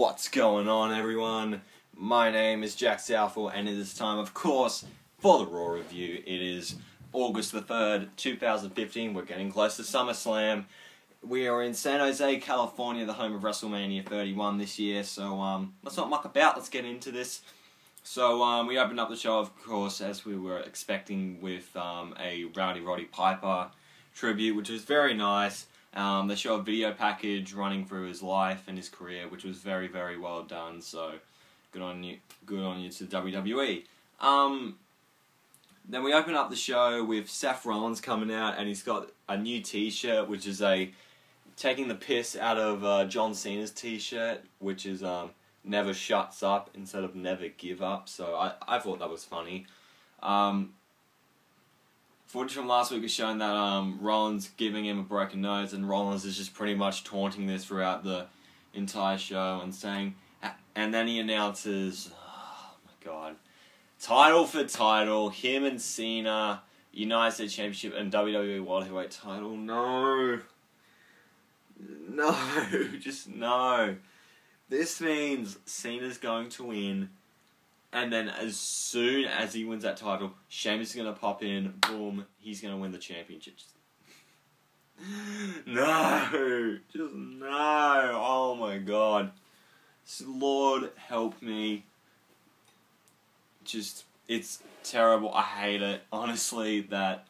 What's going on, everyone? My name is Jack Southall, and it is time, of course, for the Raw review. It is August the 3rd, 2015. We're getting close to SummerSlam. We are in San Jose, California, the home of WrestleMania 31 this year, so let's not muck about, let's get into this. So we opened up the show, of course, as we were expecting, with a Rowdy Roddy Piper tribute, which was very nice. They show a video package running through his life and his career, which was very, very well done. So, good on you to WWE. Then we open up the show with Seth Rollins coming out, and he's got a new T-shirt, which is taking the piss out of John Cena's T-shirt, which is "Never Shuts Up" instead of "Never Give Up." So I thought that was funny. Footage from last week was showing that Rollins giving him a broken nose, and Rollins is just pretty much taunting this throughout the entire show and saying, and then he announces, oh my god, title for title, him and Cena, United States Championship and WWE World Heavyweight title. No, just no. This means Cena's going to win. And then as soon as he wins that title, Sheamus is going to pop in, boom, he's going to win the championship. No! Just no! Oh my god. Lord help me. Just, it's terrible. I hate it, honestly, that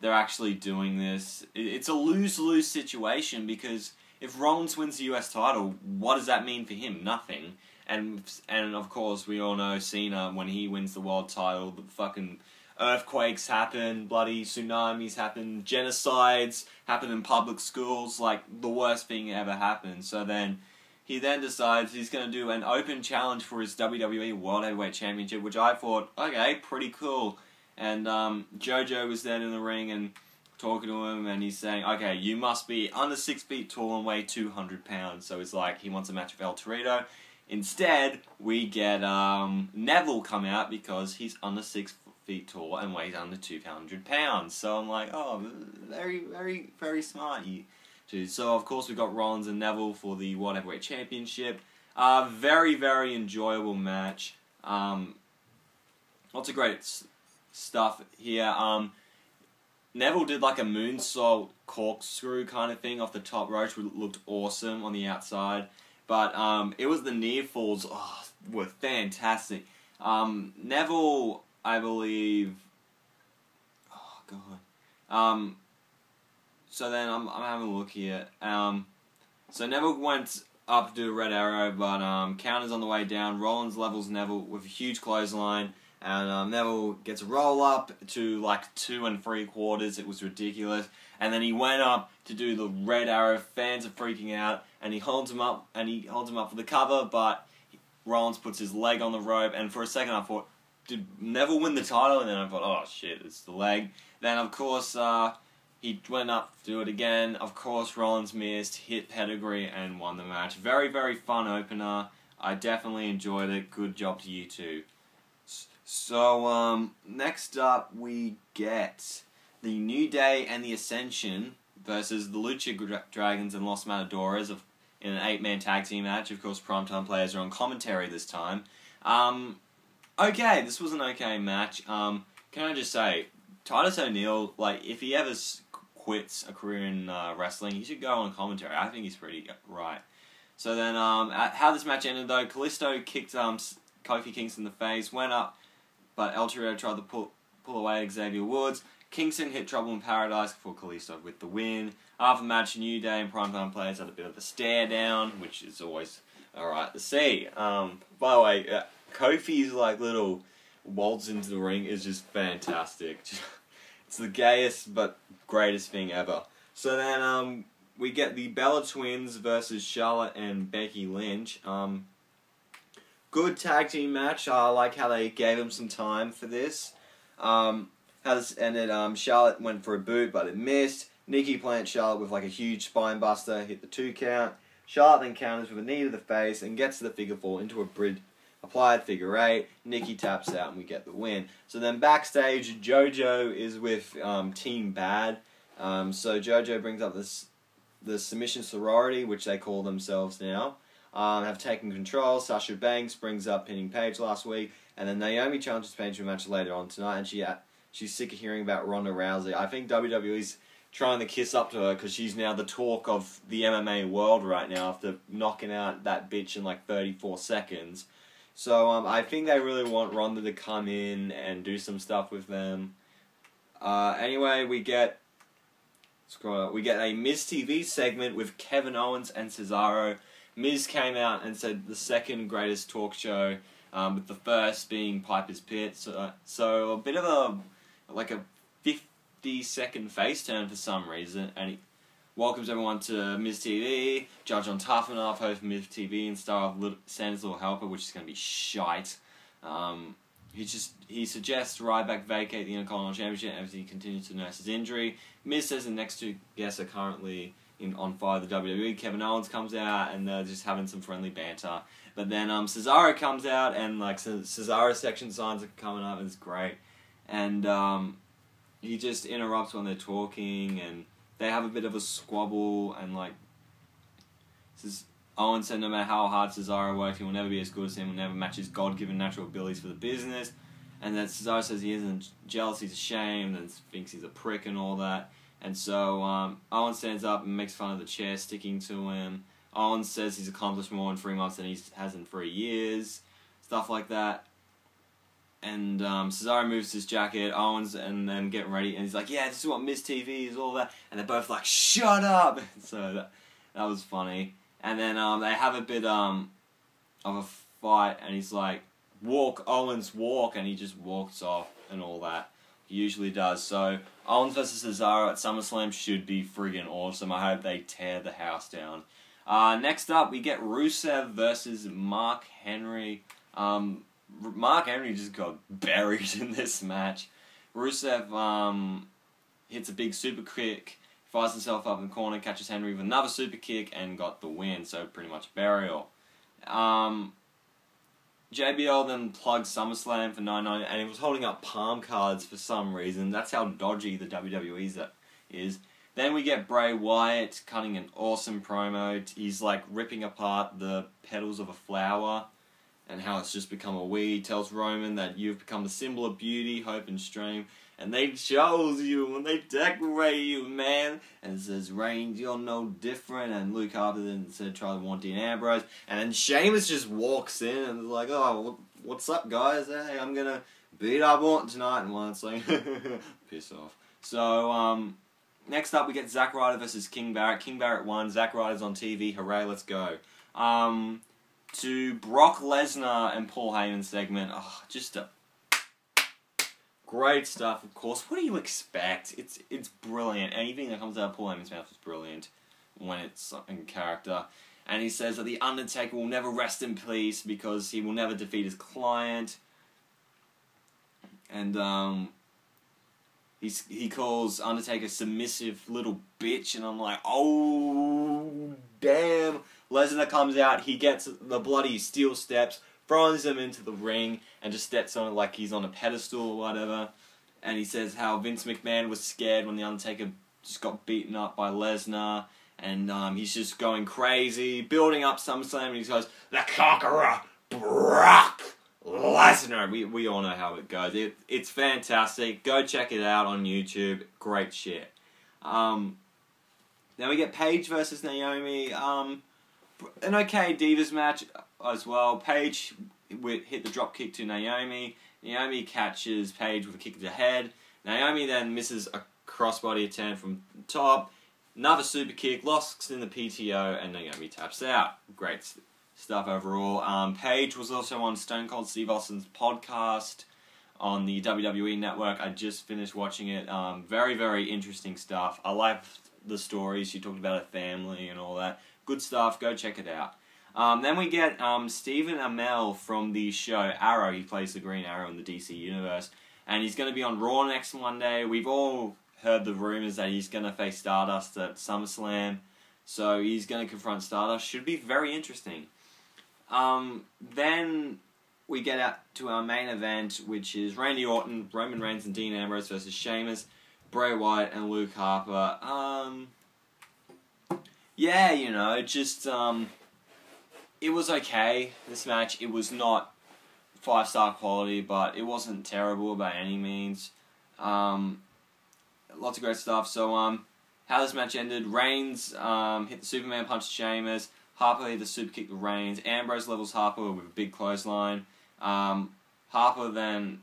they're actually doing this. It's a lose-lose situation, because if Rollins wins the US title, what does that mean for him? Nothing. And of course, we all know Cena, when he wins the world title, the fucking earthquakes happen, bloody tsunamis happen, genocides happen in public schools, like the worst thing ever happened. So then, he then decides he's going to do an open challenge for his WWE World Heavyweight Championship, which I thought, okay, pretty cool. And JoJo was then in the ring and talking to him, and he's saying, okay, you must be under 6 feet tall and weigh 200 pounds. So it's like, he wants a match with El Torito. Instead, we get Neville come out because he's under 6 feet tall and weighs under 200 pounds. So I'm like, oh, very, very, very smart, you two. So, of course, we got Rollins and Neville for the World Heavyweight Championship. Very, very enjoyable match. Lots of great stuff here. Neville did like a moonsault corkscrew kind of thing off the top rope, which looked awesome on the outside. But it was the near falls were fantastic. Neville, I believe. Oh god. So then I'm having a look here. So Neville went up to do a red arrow, but counters on the way down. Rollins levels Neville with a huge clothesline, and Neville gets a roll up to like 2 3/4. It was ridiculous. And then he went up to do the red arrow. Fans are freaking out, and he holds him up, for the cover. But Rollins puts his leg on the rope, and for a second I thought, did Neville win the title? And then I thought, oh shit, it's the leg. Then of course he went up to do it again. Of course Rollins missed, hit pedigree, and won the match. Very, very fun opener. I definitely enjoyed it. Good job to you two. So next up we get the New Day and the Ascension versus the Lucha Dragons and Los Matadores in an 8-man tag team match. Of course, primetime players are on commentary this time. Okay, this was an okay match. Can I just say, Titus O'Neil, like, if he ever quits a career in wrestling, he should go on commentary. I think he's pretty right. So then, how this match ended though, Kalisto kicked Kofi Kingston in the face, went up, but El Torito tried to pull away Xavier Woods. Kingston hit Trouble in Paradise for Kalisto with the win. After the match, New Day and primetime players had a bit of a stare down, which is always alright to see. By the way, Kofi's like little waltz into the ring is just fantastic. It's the gayest but greatest thing ever. So then we get the Bella Twins versus Charlotte and Becky Lynch. Good tag team match. I like how they gave him some time for this. How this ended, Charlotte went for a boot, but it missed. Nikki planted Charlotte with like a huge spine buster, hit the 2 count. Charlotte then counters with a knee to the face and gets to the figure 4 into a bridge, applied figure 8. Nikki taps out and we get the win. So then backstage, JoJo is with Team Bad. So JoJo brings up the submission sorority, which they call themselves now. have taken control. Sasha Banks brings up pinning Paige last week, and then Naomi challenges Paige to a match later on tonight, and she's sick of hearing about Ronda Rousey. I think WWE's trying to kiss up to her because she's now the talk of the MMA world right now after knocking out that bitch in like 34 seconds. So I think they really want Ronda to come in and do some stuff with them. Anyway, we get a Miz TV segment with Kevin Owens and Cesaro. Miz came out and said the second greatest talk show, with the first being Piper's Pit. So a bit of a 50-second face turn for some reason, and he welcomes everyone to Miz TV. Judge on Tough Enough, host Miz TV, and star of Santa's Little Helper, which is going to be shite. He suggests Ryback vacate the Intercontinental Championship as he continues to nurse his injury. Miz says the next two guests are currently on fire. The WWE. Kevin Owens comes out and they're just having some friendly banter. But then Cesaro comes out and like Cesaro section signs are coming up and it's great. And he just interrupts when they're talking and they have a bit of a squabble and like Owens said no matter how hard Cesaro works, he will never be as good as him, will never match his God-given natural abilities for the business. And then Cesaro says he isn't jealous, he's ashamed, and thinks he's a prick and all that. And so Owens stands up and makes fun of the chair sticking to him. Owens says he's accomplished more in 3 months than he has in 3 years. Stuff like that. And Cesaro moves his jacket, Owens and them getting ready, and he's like, yeah, this is what Miz TV is, all that. And they're both like, shut up! So that was funny. And then they have a bit of a fight, and he's like, walk, Owens, walk, and he just walks off and all that. He usually does. So Owens versus Cesaro at SummerSlam should be friggin' awesome. I hope they tear the house down. Next up, we get Rusev versus Mark Henry. Mark Henry just got buried in this match. Rusev hits a big super kick, fires himself up in the corner, catches Henry with another super kick, and got the win, so pretty much burial. JBL then plugged SummerSlam for $9.99, and he was holding up palm cards for some reason. That's how dodgy the WWE is. Then we get Bray Wyatt cutting an awesome promo. He's like ripping apart the petals of a flower and how it's just become a weed. He tells Roman that you've become the symbol of beauty, hope, and strength. And they chose you and they decorate you, man. And it says, Reigns, you're no different. And Luke Harper then said, try to want Dean Ambrose. And then Sheamus just walks in and is like, oh, what's up, guys? Hey, I'm going to beat up Orton tonight. And one's like, piss off. So, next up, we get Zack Ryder versus King Barrett. King Barrett won. Zack Ryder's on TV. Hooray, let's go. To Brock Lesnar and Paul Heyman segment. Oh, just a great stuff, of course. What do you expect? It's brilliant. Anything that comes out of Paul Heyman's mouth is brilliant when it's in character. And he says that The Undertaker will never rest in peace because he will never defeat his client. And he calls Undertaker submissive little bitch, and I'm like, oh, damn. Lesnar comes out, he gets the bloody steel steps, throws him into the ring, and just steps on it like he's on a pedestal or whatever. And he says how Vince McMahon was scared when The Undertaker just got beaten up by Lesnar. And he's just going crazy, building up SummerSlam, and he goes, the Conqueror, Brock Lesnar. We all know how it goes. It's fantastic. Go check it out on YouTube. Great shit. Then we get Paige versus Naomi. An okay Divas match as well. Paige hit the drop kick to Naomi. Naomi catches Paige with a kick to the head. Naomi then misses a crossbody attempt from the top. Another super kick, locks in the PTO, and Naomi taps out. Great stuff overall. Paige was also on Stone Cold Steve Austin's podcast on the WWE Network. I just finished watching it. Very, very interesting stuff. I liked the stories. She talked about her family and all that. Good stuff. Go check it out. Then we get Stephen Amell from the show Arrow. He plays the Green Arrow in the DC Universe. And he's going to be on Raw next Monday. We've all heard the rumors that he's going to face Stardust at SummerSlam. So he's going to confront Stardust. Should be very interesting. Then we get out to our main event, which is Randy Orton, Roman Reigns, and Dean Ambrose versus Sheamus, Bray Wyatt, and Luke Harper. Yeah, you know, just, it was okay, this match. It was not 5-star quality, but it wasn't terrible by any means. Lots of great stuff. So, how this match ended, Reigns hit the Superman punch to Sheamus. Harper hit the super kick to Reigns. Ambrose levels Harper with a big clothesline. Harper then,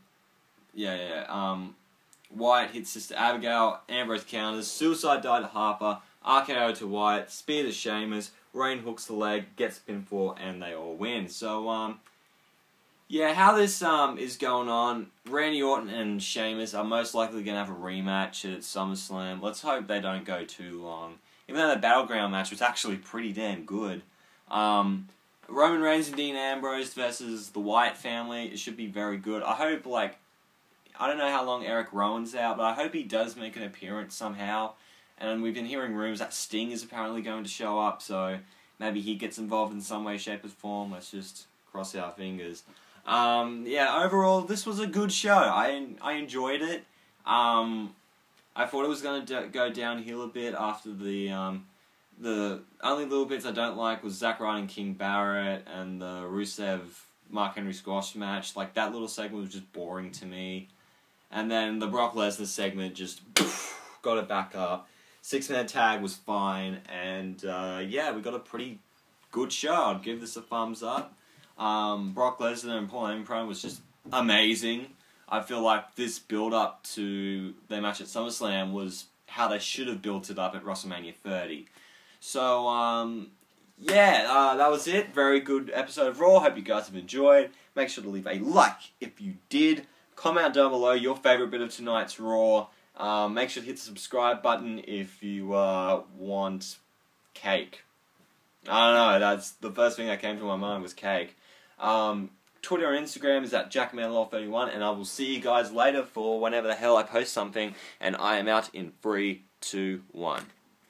Wyatt hits Sister Abigail. Ambrose counters. Suicide dive to Harper. RKO to Wyatt. Spear to Sheamus. Reigns hooks the leg, gets a pinfall, and they all win. So, how this is going on, Randy Orton and Sheamus are most likely going to have a rematch at SummerSlam. Let's hope they don't go too long. Even though the Battleground match was actually pretty damn good. Roman Reigns and Dean Ambrose versus the Wyatt family, it should be very good. I hope, I don't know how long Eric Rowan's out, but I hope he does make an appearance somehow. And we've been hearing rumors that Sting is apparently going to show up, so maybe he gets involved in some way, shape, or form. Let's just cross our fingers. Overall, this was a good show. I enjoyed it. I thought it was going to go downhill a bit after the only little bits I don't like was Zack Ryder and King Barrett and the Rusev Mark Henry squash match. Like, that little segment was just boring to me. And then the Brock Lesnar segment just got it back up. 6-man tag was fine, and we got a pretty good show. I'd give this a thumbs up. Brock Lesnar and Paul Heyman was just amazing. I feel like this build-up to their match at SummerSlam was how they should have built it up at WrestleMania 30. So, that was it. Very good episode of Raw. Hope you guys have enjoyed. Make sure to leave a like if you did. Comment down below your favourite bit of tonight's Raw. Make sure to hit the subscribe button if you want cake. I don't know, that's the first thing that came to my mind was cake. Twitter and Instagram is at JackmanLaw31, and I will see you guys later for whenever the hell I post something, and I am out in 3, 2, 1.